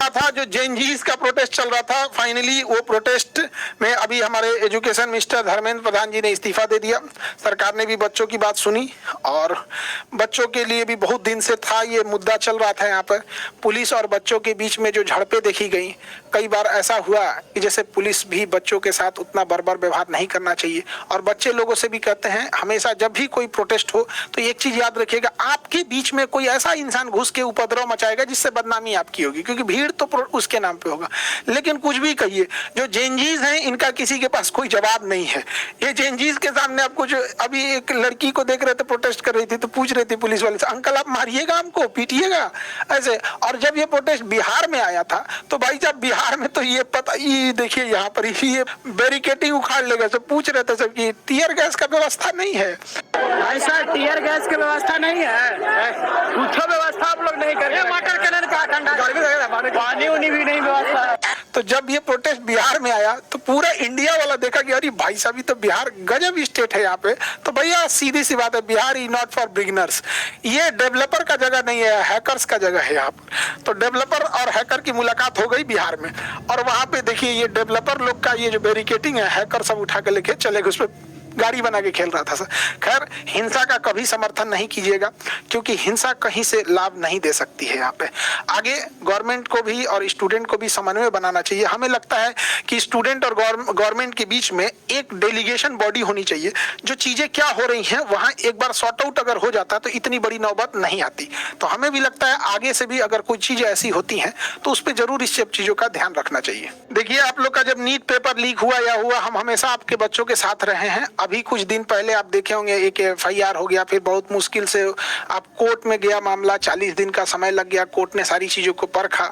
रहा था, जो जेएनजीस का प्रोटेस्ट चल रहा था, फाइनली वो प्रोटेस्ट में अभी हमारे एजुकेशन मिनिस्टर धर्मेंद्र प्रधान जी ने इस्तीफा दे दिया। सरकार ने भी बच्चों की बात सुनी और बच्चों के लिए भी बहुत दिन से था ये मुद्दा चल रहा था। यहाँ पर पुलिस और बच्चों के बीच में जो झड़पें देखी गई, कई बार ऐसा हुआ कि जैसे पुलिस भी बच्चों के साथ उतना बर्बर व्यवहार नहीं करना चाहिए। और बच्चे लोगों से भी कहते हैं हमेशा जब भी कोई प्रोटेस्ट हो तो एक चीज याद रखिएगा, आपके बीच में कोई ऐसा इंसान घुस के उपद्रव मचाएगा जिससे बदनामी आपकी होगी, क्योंकि भीड़ तो उसके नाम पे होगा। लेकिन कुछ भी कहिए, जो जेएनजीस हैं इनका किसी के पास कोई जवाब नहीं है। ये जेएनजीस के सामने आपको जो अभी एक लड़की को देख रहे थे प्रोटेस्ट कर रही थी, तो पूछ रही थी पुलिस वाले से, अंकल आप मारिएगा हमको, पीटिएगा ऐसे। और जब ये प्रोटेस्ट बिहार में आया था तो भाई साहब बिहार में तो ये पता, ये देखिए यहाँ पर ये बैरिकेडिंग उखाड़ लेगा। सब पूछ रहे थे सब कि टीयर गैस का व्यवस्था नहीं है। ऐसा टीयर गैस की व्यवस्था नहीं है, कुछ व्यवस्था आप लोग नहीं कर रहे, मटर कलर का ठंडा पानी उनी भी नहीं व्यवस्था है। तो जब ये प्रोटेस्ट बिहार में आया तो पूरा इंडिया वाला देखा कि अरे भाई साहब ये तो बिहार गजब स्टेट है यहाँ पे। तो भैया सीधी सी बात है, Bihar is not for beginners, ये डेवलपर का जगह नहीं है, हैकर्स का जगह है यहाँ पर। तो डेवलपर और हैकर की मुलाकात हो गई बिहार में, और वहां पे देखिए ये डेवलपर लोग का ये जो बैरिकेडिंग है, हैकर सब उठा के लेके चले गए, उस पर गाड़ी बना के खेल रहा था सर। खैर, हिंसा का कभी समर्थन नहीं कीजिएगा, क्योंकि हिंसा कहीं से लाभ नहीं दे सकती है। यहाँ पे आगे गवर्नमेंट को भी और स्टूडेंट को भी समन्वय बनाना चाहिए। हमें लगता है कि स्टूडेंट और गवर्नमेंट के बीच में एक डेलीगेशन बॉडी होनी चाहिए, जो चीजें क्या हो रही हैं वहां एक बार सॉर्ट आउट अगर हो जाता है तो इतनी बड़ी नौबत नहीं आती। तो हमें भी लगता है आगे से भी अगर कोई चीजें ऐसी होती हैं तो उस पर जरूर इस सब चीजों का ध्यान रखना चाहिए। देखिए, आप लोग का जब नीट पेपर लीक हुआ या हुआ, हम हमेशा आपके बच्चों के साथ रहे हैं। अभी कुछ दिन पहले आप देखे होंगे एक FIR हो गया, फिर बहुत मुश्किल से आप कोर्ट में गया मामला, 40 दिन का समय लग गया, कोर्ट ने सारी चीजों को परखा।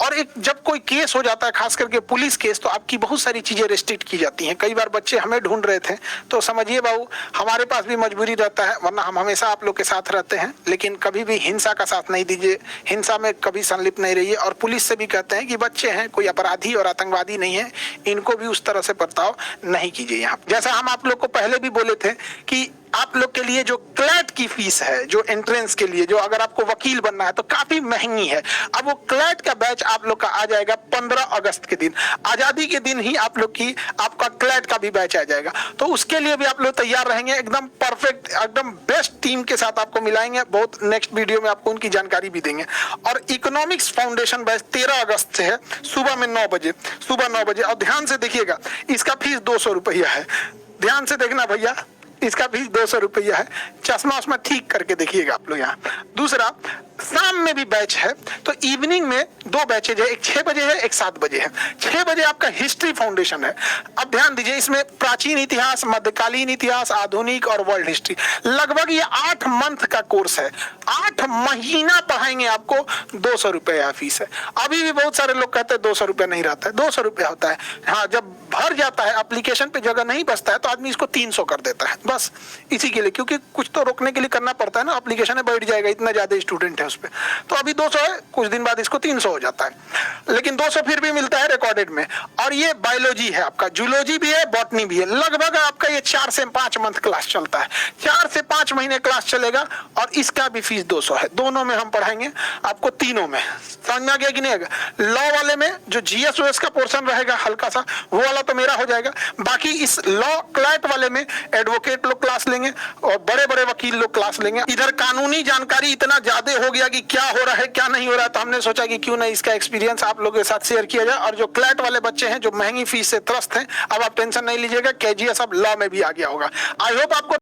और एक जब कोई केस हो जाता है, खास करके पुलिस केस, तो आपकी बहुत सारी चीजें रेस्ट्रिक्ट की जाती हैं। कई बार बच्चे हमें ढूंढ रहे थे, तो समझिए बाबू हमारे पास भी मजबूरी रहता है, वरना हम हमेशा आप लोग के साथ रहते हैं। लेकिन कभी भी हिंसा का साथ नहीं दीजिए, हिंसा में कभी संलिप्त नहीं रहिए। और पुलिस से भी कहते हैं कि बच्चे हैं, कोई अपराधी और आतंकवादी नहीं है, इनको भी उस तरह से बर्ताव नहीं कीजिए। यहाँ जैसा हम आप लोग को पहले भी बोले थे कि आप लोग के लिए जो क्लैट की फीस है, जो एंट्रेंस के लिए, जो अगर आपको वकील बनना है तो काफी महंगी है, अब वो क्लैट का बैच आप लोग का आ जाएगा 15 अगस्त के दिन। आजादी के दिन ही आप लोग की आपका क्लैट का भी बैच आ जाएगा। तो उसके लिए भी आप लोग तैयार रहेंगे, एकदम परफेक्ट, एकदम बेस्ट टीम के साथ आपको मिलाएंगे। बहुत नेक्स्ट वीडियो में आपको उनकी जानकारी भी देंगे। और इकोनॉमिक्स फाउंडेशन बैच 13 अगस्त से है, सुबह में 9 बजे, सुबह 9 बजे। और ध्यान से देखिएगा, इसका फीस 200 रुपया है, ध्यान से देखना भैया, इसका फीस 200 रुपया है। चश्मा उसमें ठीक करके देखिएगा आप लोग। यहाँ दूसरा, शाम में भी बैच है, तो इवनिंग में 2 बैचेज है, एक 6 बजे है, एक 7 बजे है। 6 बजे आपका हिस्ट्री फाउंडेशन है। अब ध्यान दीजिए, इसमें प्राचीन इतिहास, मध्यकालीन इतिहास, आधुनिक और वर्ल्ड हिस्ट्री, लगभग ये 8 मंथ का कोर्स है। 8 महीना पढ़ाएंगे आपको, 200 रुपया फीस है। अभी भी बहुत सारे लोग कहते हैं 200 रुपया नहीं रहता है, 200 रुपया होता है। हाँ, जब भर जाता है, एप्लीकेशन पे जगह नहीं बचता है, तो आदमी इसको 300 कर देता है, बस इसी के लिए, क्योंकि कुछ तो रोकने के लिए करना पड़ता है ना, एप्लीकेशन में बैठ जाएगा, इतना ज्यादा स्टूडेंट है उस पे। तो अभी 200 है, कुछ दिन बाद इसको 300 हो जाता है, लेकिन 200 फिर भी मिलता है रिकॉर्डेड में। और ये बायोलॉजी है आपका, जूलॉजी भी है, बॉटनी भी है। लगभग आपका ये 4 से 5 मंथ क्लास चलता है, 4 से 5 महीने क्लास चलेगा, और इसका भी फीस 200 है। दोनों में हम पढ़ाएंगे आपको, तीनों में। समझ में आ गया कि नहीं? लॉ वाले में जो GS का पोर्शन रहेगा हल्का सा, वो वाला तो मेरा हो जाएगा। बाकी इस लॉ क्लैट वाले में एडवोकेट लोग क्लास लेंगे और बड़े बड़े वकील लोग क्लास लेंगे। इधर कानूनी जानकारी इतना ज्यादा हो गया कि क्या हो रहा है क्या नहीं हो रहा है, तो हमने सोचा कि क्यों नहीं इसका एक्सपीरियंस आप लोगों के साथ शेयर किया जाए। और जो क्लैट वाले बच्चे हैं जो महंगी फीस से त्रस्त हैं, अब आप टेंशन नहीं लीजिएगा, KGS अब लॉ में भी आ गया होगा। आई होप आपको